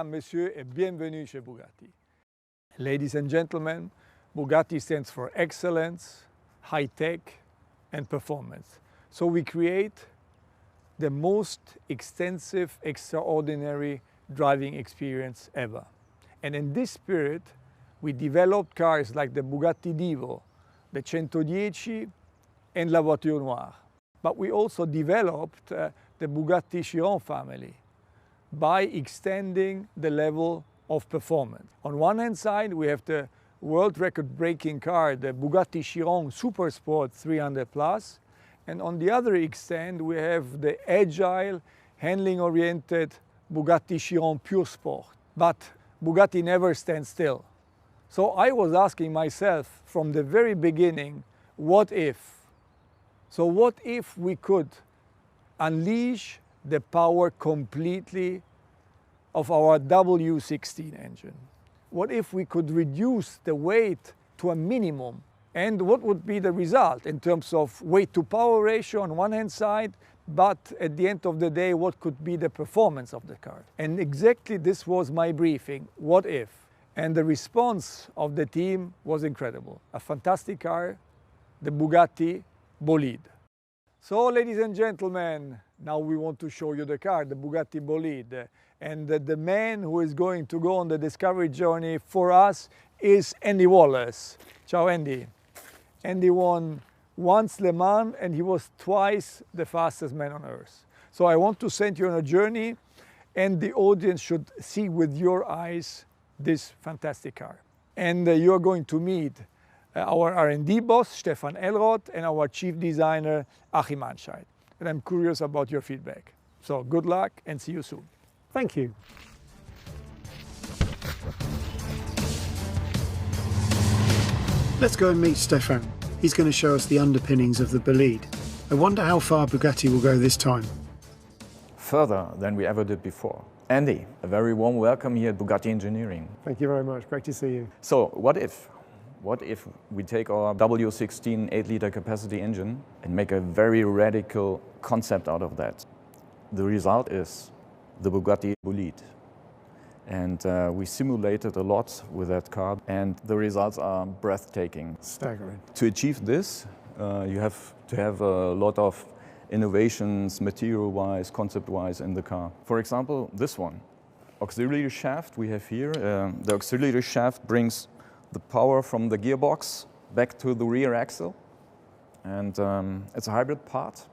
mesdames, messieurs, et bienvenue chez Bugatti. Ladies and gentlemen, Bugatti stands for excellence, high tech, and performance. So we create the most extensive, extraordinary driving experience ever. And in this spirit, we developed cars like the Bugatti Divo, the 110, and La Voiture Noire. But we also developed the Bugatti Chiron family by extending the level of performance. On one hand side, we have the world record-breaking car, the Bugatti Chiron Supersport 300 Plus, and on the other extent, we have the agile, handling-oriented Bugatti Chiron Pure Sport. But Bugatti never stands still. So I was asking myself from the very beginning, what if? So what if we could unleash the power completely of our W16 engine? What if we could reduce the weight to a minimum? And what would be the result in terms of weight to power ratio on one hand side, but at the end of the day, what could be the performance of the car? And exactly this was my briefing, what if? And the response of the team was incredible. A fantastic car, the Bugatti Bolide. So, ladies and gentlemen, now we want to show you the car, the Bugatti Bolide. And the man who is going to go on the discovery journey for us is Andy Wallace. Ciao, Andy. Andy won once Le Mans and he was twice the fastest man on earth. So I want to send you on a journey and the audience should see with your eyes this fantastic car. And you are going to meet our R&D boss, Stefan Elroth, and our chief designer, Achim Anscheid. And I'm curious about your feedback. So good luck and see you soon. Thank you. Let's go and meet Stefan. He's going to show us the underpinnings of the Bolide. I wonder how far Bugatti will go this time. Further than we ever did before. Andy, a very warm welcome here at Bugatti Engineering. Thank you very much. Great to see you. So, what if we take our W16 8-liter capacity engine and make a very radical concept out of that? The result is the Bugatti Bolide. And we simulated a lot with that car, and the results are breathtaking. Staggering. To achieve this, you have to have a lot of innovations, material-wise, concept-wise in the car. For example, this one, auxiliary shaft we have here. The auxiliary shaft brings the power from the gearbox back to the rear axle. And it's a hybrid part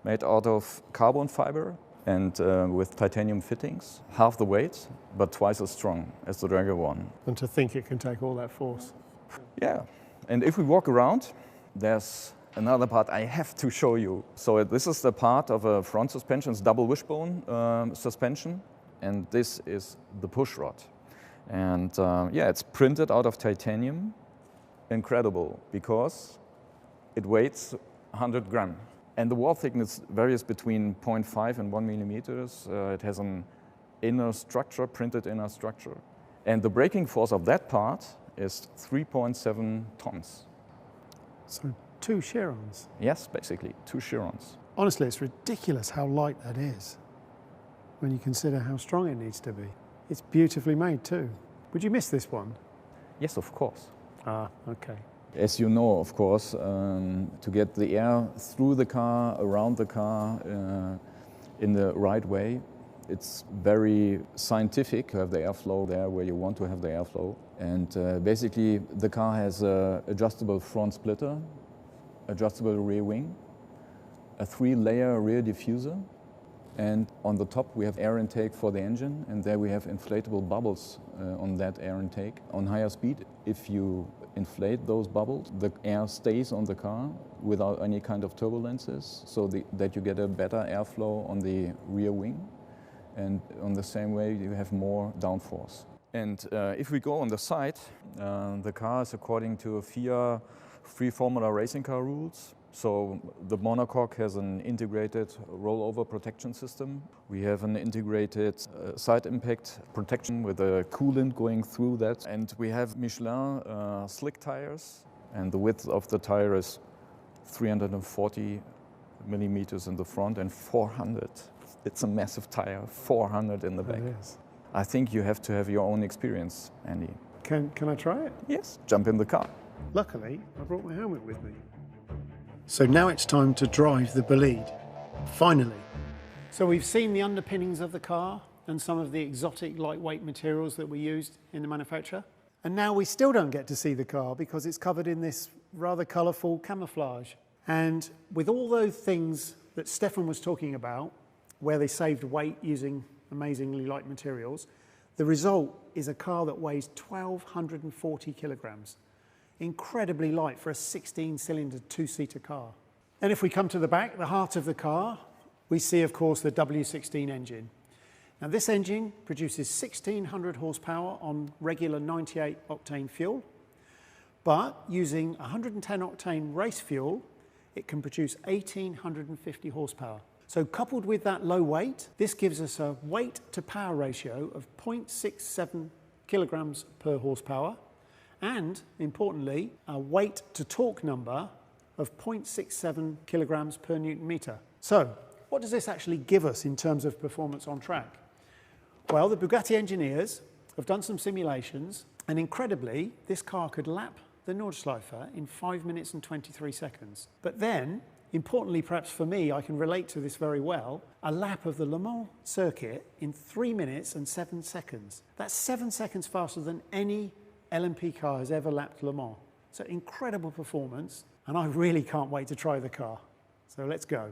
made out of carbon fiber and with titanium fittings. Half the weight, but twice as strong as the regular one. And to think it can take all that force. Yeah, and if we walk around, there's another part I have to show you. So this is the part of a front suspension, it's double wishbone suspension, and this is the push rod. And yeah, it's printed out of titanium. Incredible, because it weighs 100 grams. And the wall thickness varies between 0.5 and 1 millimeters. It has an inner structure, printed inner structure. And the braking force of that part is 3.7 tons. So 2 Chirons? Yes, basically, 2 Chirons. Honestly, it's ridiculous how light that is when you consider how strong it needs to be. It's beautifully made too. Would you miss this one? Yes, of course. Ah, okay. As you know, of course, to get the air through the car, around the car, in the right way, it's very scientific to have the airflow there where you want to have the airflow. And basically, the car has an adjustable front splitter, adjustable rear wing, a 3-layer rear diffuser, and on the top we have air intake for the engine, and there we have inflatable bubbles on that air intake. On higher speed, if you inflate those bubbles, the air stays on the car without any kind of turbulences, so that you get a better airflow on the rear wing, and on the same way you have more downforce. And if we go on the side, the car is according to FIA free formula racing car rules. So the monocoque has an integrated rollover protection system. We have an integrated side impact protection with a coolant going through that. And we have Michelin slick tires. And the width of the tire is 340 millimeters in the front and 400. It's a massive tire, 400 in the back. It is. I think you have to have your own experience, Andy. Can I try it? Yes, jump in the car. Luckily, I brought my helmet with me. So now it's time to drive the Bolide. Finally. So we've seen the underpinnings of the car and some of the exotic lightweight materials that were used in the manufacture. And now we still don't get to see the car because it's covered in this rather colourful camouflage. And with all those things that Stefan was talking about, where they saved weight using amazingly light materials, the result is a car that weighs 1,240 kilograms. Incredibly light for a 16-cylinder, two-seater car. And if we come to the back, the heart of the car, we see, of course, the W16 engine. Now, this engine produces 1,600 horsepower on regular 98-octane fuel, but using 110-octane race fuel, it can produce 1,850 horsepower. So coupled with that low weight, this gives us a weight-to-power ratio of 0.67 kilograms per horsepower, and, importantly, a weight-to-torque number of 0.67 kilograms per newton meter. So, what does this actually give us in terms of performance on track? Well, the Bugatti engineers have done some simulations, and incredibly, this car could lap the Nordschleife in 5 minutes and 23 seconds. But then, importantly perhaps for me, I can relate to this very well, a lap of the Le Mans circuit in 3 minutes and 7 seconds. That's 7 seconds faster than any LMP car has ever lapped Le Mans. So incredible performance, and I really can't wait to try the car. So let's go.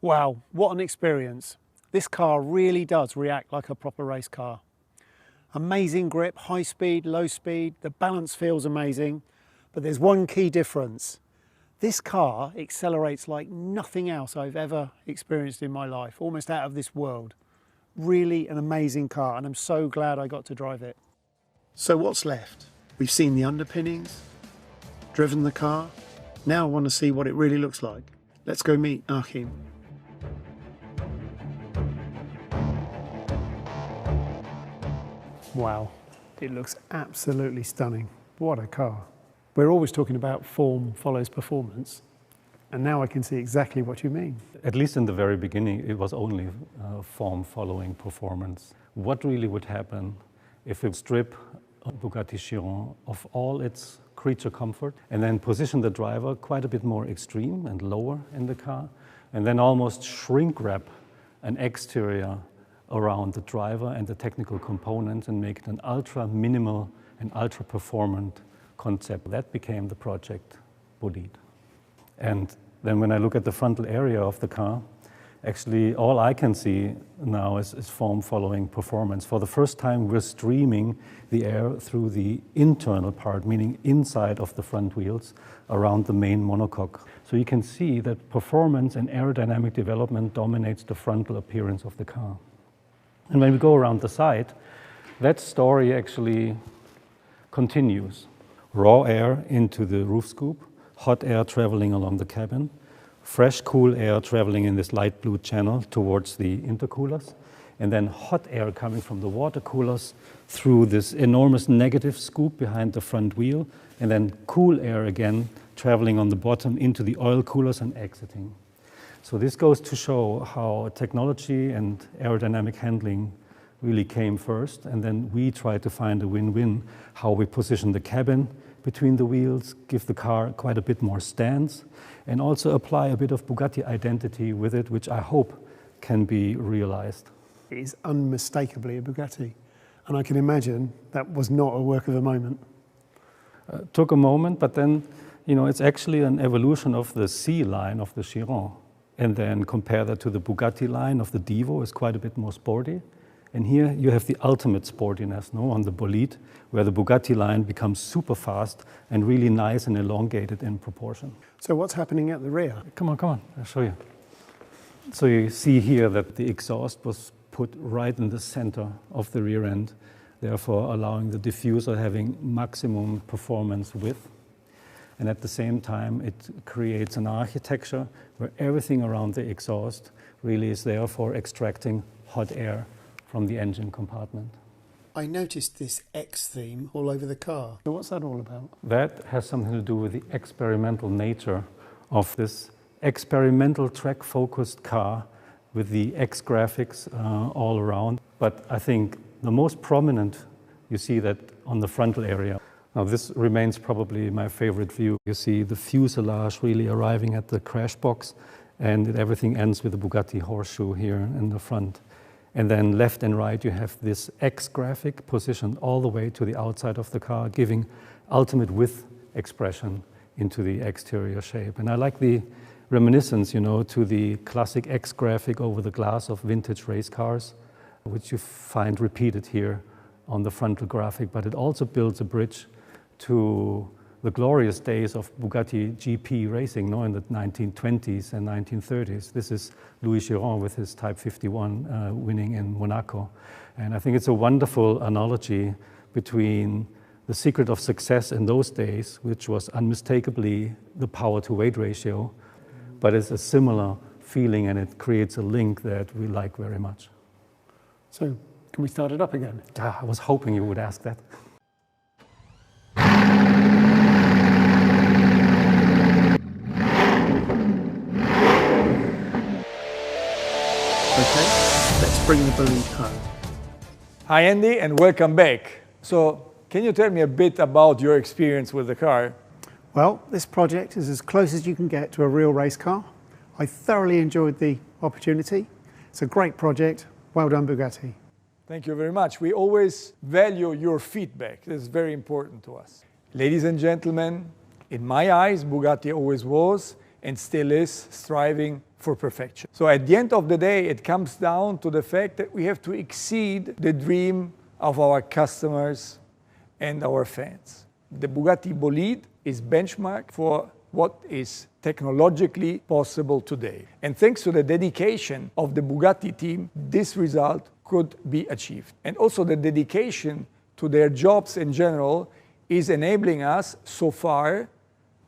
Wow, what an experience. This car really does react like a proper race car. Amazing grip, high speed, low speed, the balance feels amazing, but there's one key difference. This car accelerates like nothing else I've ever experienced in my life, almost out of this world. Really an amazing car, and I'm so glad I got to drive it. So what's left? We've seen the underpinnings, driven the car. Now I want to see what it really looks like. Let's go meet Achim. Wow, it looks absolutely stunning. What a car. We're always talking about form follows performance, and now I can see exactly what you mean. At least in the very beginning, it was only form following performance. What really would happen if we strip a Bugatti Chiron of all its creature comfort and then position the driver quite a bit more extreme and lower in the car, and then almost shrink wrap an exterior around the driver and the technical components and make it an ultra minimal and ultra performant concept. That became the project Bolide. And then when I look at the frontal area of the car, actually all I can see now is form following performance. For the first time, we're streaming the air through the internal part, meaning inside of the front wheels around the main monocoque. So you can see that performance and aerodynamic development dominates the frontal appearance of the car. And when we go around the side, that story actually continues. Raw air into the roof scoop, hot air traveling along the cabin, fresh cool air traveling in this light blue channel towards the intercoolers, and then hot air coming from the water coolers through this enormous negative scoop behind the front wheel, and then cool air again traveling on the bottom into the oil coolers and exiting. So this goes to show how technology and aerodynamic handling really came first, and then we try to find a win-win, how we position the cabin between the wheels, give the car quite a bit more stance, and also apply a bit of Bugatti identity with it, which I hope can be realized. It is unmistakably a Bugatti, and I can imagine that was not a work of a moment. Took a moment, but then, it's actually an evolution of the C line of the Chiron. And then compare that to the Bugatti line of the Divo, is quite a bit more sporty. And here you have the ultimate sportiness, on the Bolide, where the Bugatti line becomes super fast and really nice and elongated in proportion. So what's happening at the rear? Come on, I'll show you. So you see here that the exhaust was put right in the center of the rear end, therefore allowing the diffuser having maximum performance width. and at the same time it creates an architecture where everything around the exhaust really is there for extracting hot air from the engine compartment. I noticed this X theme all over the car. So what's that all about? That has something to do with the experimental nature of this experimental track-focused car with the X graphics all around. But I think the most prominent, you see that on the frontal area. Now this remains probably my favorite view. You see the fuselage really arriving at the crash box, and everything ends with the Bugatti horseshoe here in the front. And then left and right, you have this X graphic positioned all the way to the outside of the car, giving ultimate width expression into the exterior shape. And I like the reminiscence, to the classic X graphic over the glass of vintage race cars, which you find repeated here on the frontal graphic. But it also builds a bridge to the glorious days of Bugatti GP racing, in the 1920s and 1930s. This is Louis Chiron with his Type 51 winning in Monaco. And I think it's a wonderful analogy between the secret of success in those days, which was unmistakably the power-to-weight ratio, but it's a similar feeling, and it creates a link that we like very much. So, can we start it up again? I was hoping you would ask that. Okay, let's bring the Bolide home. Hi Andy, and welcome back. So, can you tell me a bit about your experience with the car? Well, this project is as close as you can get to a real race car. I thoroughly enjoyed the opportunity. It's a great project. Well done, Bugatti. Thank you very much. We always value your feedback. It's very important to us. Ladies and gentlemen, in my eyes, Bugatti always was and still is striving for perfection. So at the end of the day, it comes down to the fact that we have to exceed the dream of our customers and our fans. The Bugatti Bolide is benchmark for what is technologically possible today. And thanks to the dedication of the Bugatti team, this result could be achieved. And also the dedication to their jobs in general is enabling us so far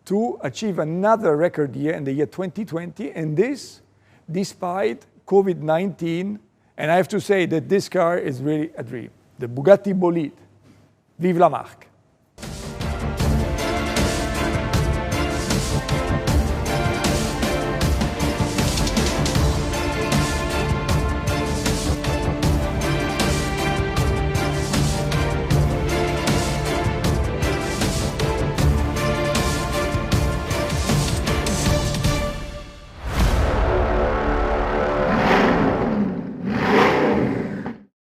to achieve another record year in the year 2020, and this despite COVID-19. And I have to say that this car is really a dream. The Bugatti Bolide. Vive la marque!